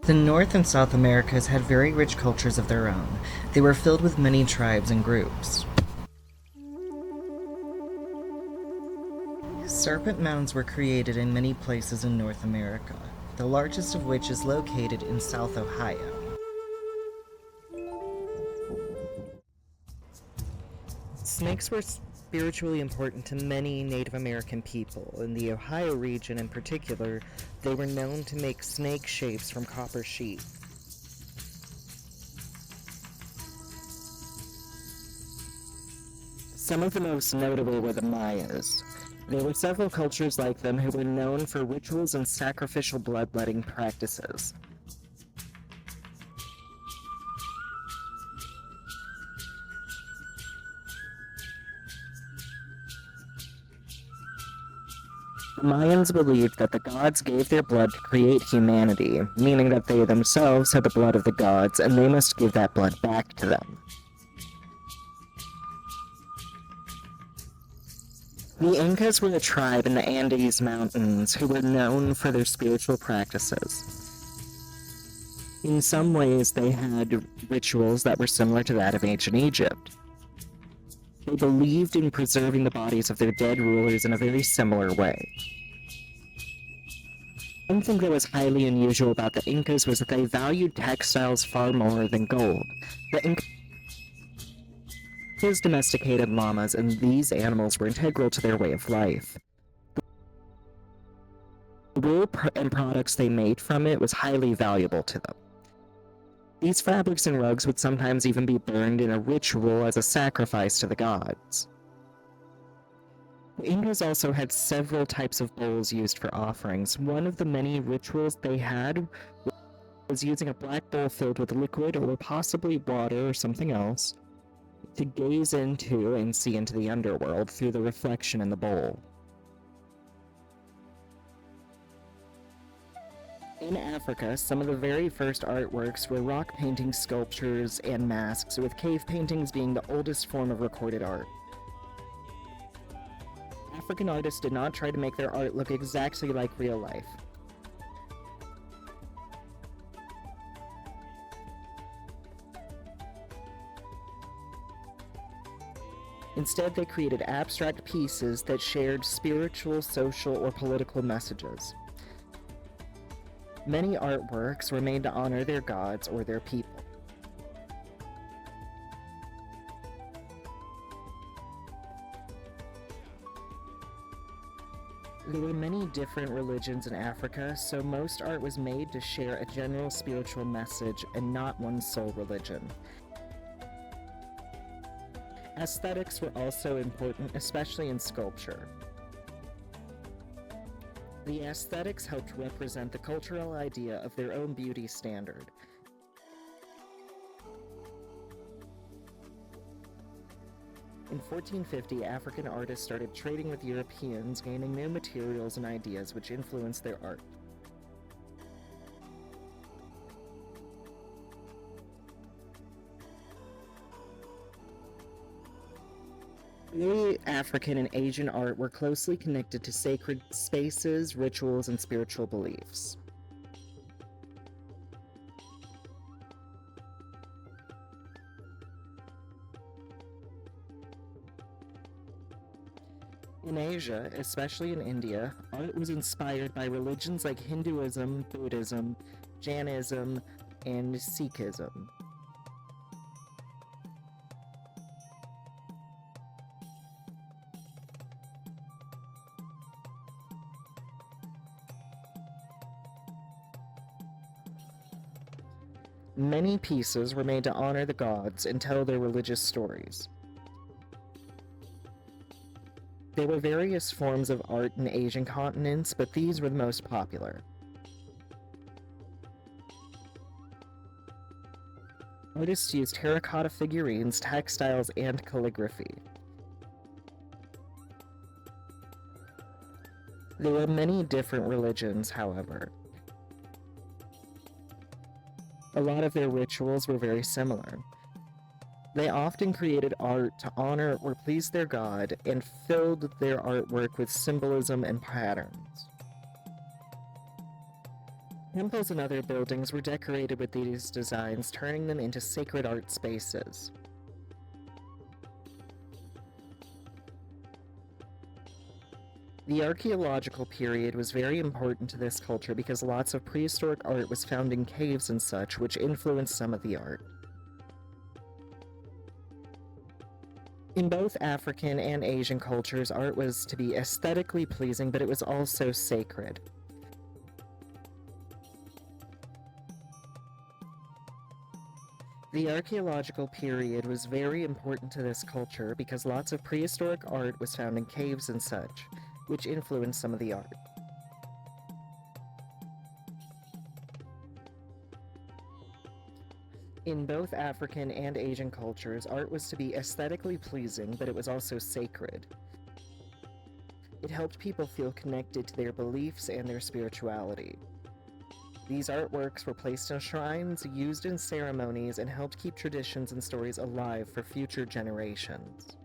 The North and South Americas had very rich cultures of their own. They were filled with many tribes and groups. Serpent mounds were created in many places in North America, the largest of which is located in South Ohio. Snakes were spiritually important to many Native American people. In the Ohio region in particular, they were known to make snake shapes from copper sheath. Some of the most notable were the Mayas. There were several cultures like them who were known for rituals and sacrificial bloodletting practices. The Mayans believed that the gods gave their blood to create humanity, meaning that they themselves had the blood of the gods and they must give that blood back to them. The Incas were a tribe in the Andes Mountains who were known for their spiritual practices. In some ways, they had rituals that were similar to that of ancient Egypt. They believed in preserving the bodies of their dead rulers in a very similar way. One thing that was highly unusual about the Incas was that they valued textiles far more than gold. The Incas domesticated llamas, and these animals were integral to their way of life. The wool and products they made from it was highly valuable to them. These fabrics and rugs would sometimes even be burned in a ritual as a sacrifice to the gods. The Incas also had several types of bowls used for offerings. One of the many rituals they had was using a black bowl filled with liquid or possibly water or something else to gaze into and see into the underworld through the reflection in the bowl. In Africa, some of the very first artworks were rock paintings, sculptures, and masks, with cave paintings being the oldest form of recorded art. African artists did not try to make their art look exactly like real life. Instead, they created abstract pieces that shared spiritual, social, or political messages. Many artworks were made to honor their gods or their people. There were many different religions in Africa, so most art was made to share a general spiritual message and not one sole religion. Aesthetics were also important, especially in sculpture. The aesthetics helped represent the cultural idea of their own beauty standard. In 1450, African artists started trading with Europeans, gaining new materials and ideas which influenced their art. Early African and Asian art were closely connected to sacred spaces, rituals, and spiritual beliefs. In Asia, especially in India, art was inspired by religions like Hinduism, Buddhism, Jainism, and Sikhism. Many pieces were made to honor the gods and tell their religious stories. There were various forms of art in Asian continents, but these were the most popular. Artists used terracotta figurines, textiles, and calligraphy. There were many different religions, however. A lot of their rituals were very similar. They often created art to honor or please their god and filled their artwork with symbolism and patterns. Temples and other buildings were decorated with these designs, turning them into sacred art spaces. The archaeological period was very important to this culture because lots of prehistoric art was found in caves and such, which influenced some of the art. In both African and Asian cultures, art was to be aesthetically pleasing, but it was also sacred. The archaeological period was very important to this culture because lots of prehistoric art was found in caves and such, which influenced some of the art. In both African and Asian cultures, art was to be aesthetically pleasing, but it was also sacred. It helped people feel connected to their beliefs and their spirituality. These artworks were placed in shrines, used in ceremonies, and helped keep traditions and stories alive for future generations.